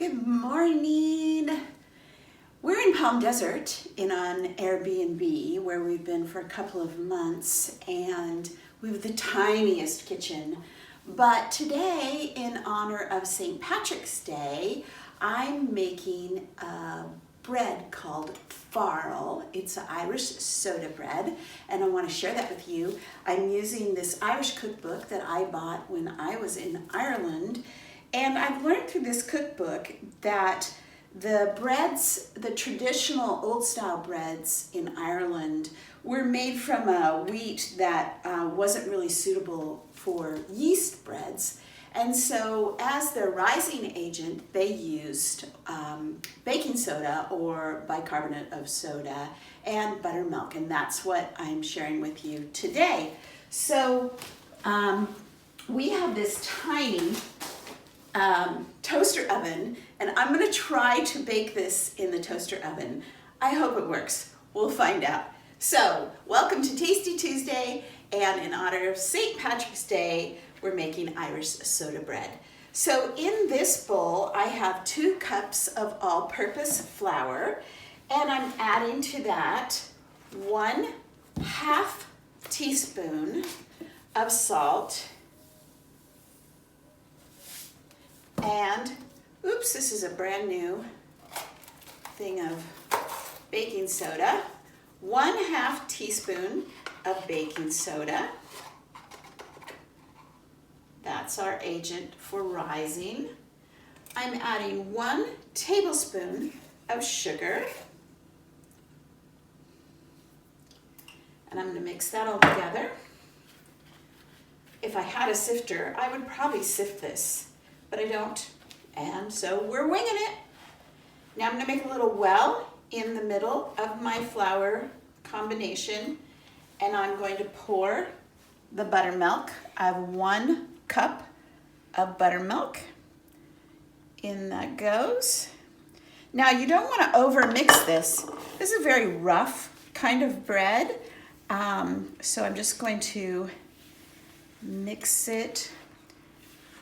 Good morning. We're in Palm Desert in an Airbnb where we've been for a couple of months, and we have the tiniest kitchen. But today, in honor of St. Patrick's Day, I'm making a bread called Farl. It's an Irish soda bread, and I want to share that with you. I'm using this Irish cookbook that I bought when I was in Ireland, and I've learned through this cookbook that the breads, the traditional old style breads in Ireland, were made from a wheat that wasn't really suitable for yeast breads. And so as their rising agent, they used baking soda or bicarbonate of soda and buttermilk. And that's what I'm sharing with you today. So we have this tiny toaster oven, and I'm going to try to bake this in the toaster oven. I hope it works. We'll find out. So, welcome to Tasty Tuesday, and in honor of St. Patrick's Day, we're making Irish soda bread. So in this bowl, I have 2 cups of all-purpose flour, and I'm adding to that 1/2 teaspoon of salt, and, oops, this is a brand new thing of baking soda, 1/2 teaspoon of baking soda. That's our agent for rising. I'm adding 1 tablespoon of sugar. And I'm going to mix that all together. If I had a sifter, I would probably sift this, but I don't. And so we're winging it. Now I'm going to make a little well in the middle of my flour combination, and I'm going to pour the buttermilk. I have 1 cup of buttermilk. In that goes. Now you don't want to over mix this. This is a very rough kind of bread, so I'm just going to mix it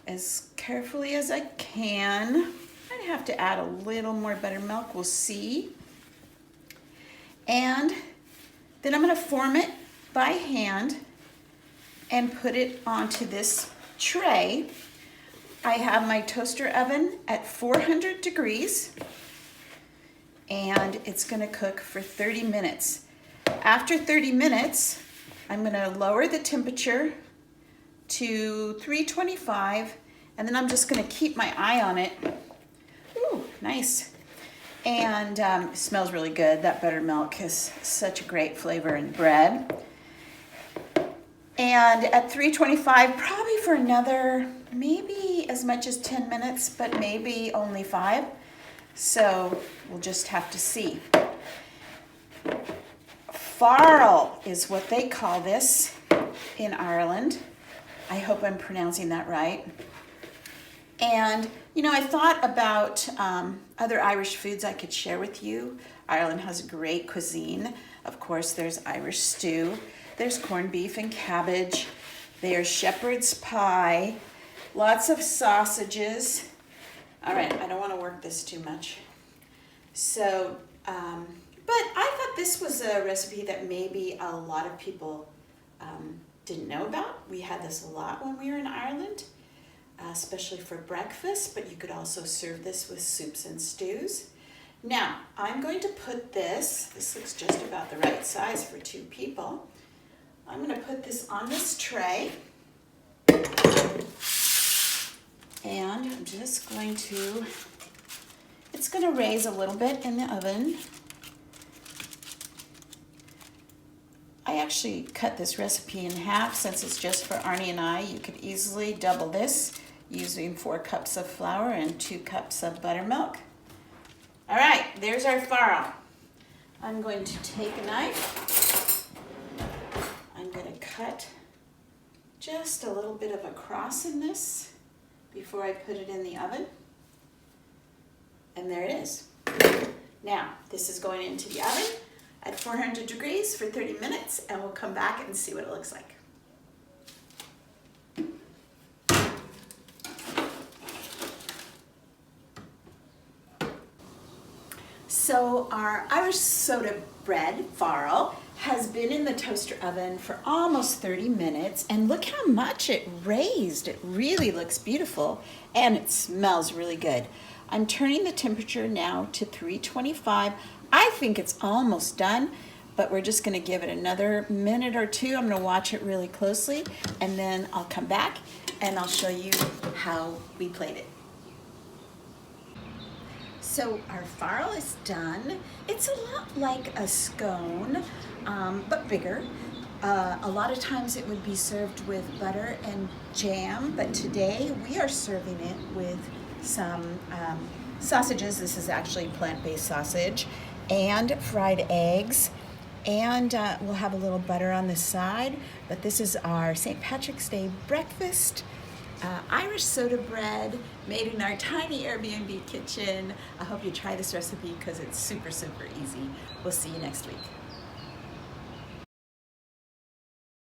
as carefully as I can. I'd have to add a little more buttermilk, we'll see. And then I'm going to form it by hand and put it onto this tray. I have my toaster oven at 400 degrees, and it's going to cook for 30 minutes. After 30 minutes, I'm going to lower the temperature to 325, and then I'm just going to keep my eye on it. Ooh, nice. And it smells really good. That buttermilk has such a great flavor in bread. And at 325, probably for another, maybe as much as 10 minutes, but maybe only 5. So we'll just have to see. Farl is what they call this in Ireland. I hope I'm pronouncing that right. And, you know, I thought about other Irish foods I could share with you. Ireland has a great cuisine. Of course, there's Irish stew. There's corned beef and cabbage. There's shepherd's pie. Lots of sausages. All right, I don't want to work this too much. So, but I thought this was a recipe that maybe a lot of people didn't know about. We had this a lot when we were in Ireland, especially for breakfast, but you could also serve this with soups and stews. Now, I'm going to put this looks just about the right size for 2 people. I'm going to put this on this tray, and I'm just going to, it's going to raise a little bit in the oven. I actually cut this recipe in half since it's just for Arnie and I. You could easily double this using 4 cups of flour and 2 cups of buttermilk. All right, there's our farl. I'm going to take a knife. I'm going to cut just a little bit of a cross in this before I put it in the oven. And there it is. Now, this is going into the oven at 400 degrees for 30 minutes, and we'll come back and see what it looks like. So our Irish soda bread, Farl, has been in the toaster oven for almost 30 minutes, and look how much it raised. It really looks beautiful, and it smells really good. I'm turning the temperature now to 325. I think it's almost done, but we're just gonna give it another minute or two. I'm gonna watch it really closely, and then I'll come back and I'll show you how we played it. So our farl is done. It's a lot like a scone, but bigger. A lot of times it would be served with butter and jam, but today we are serving it with some sausages. This is actually plant-based sausage, and fried eggs, and we'll have a little butter on the side. But this is our St. Patrick's Day breakfast. Irish soda bread made in our tiny Airbnb kitchen. I hope you try this recipe because it's super, super easy. We'll see you next week.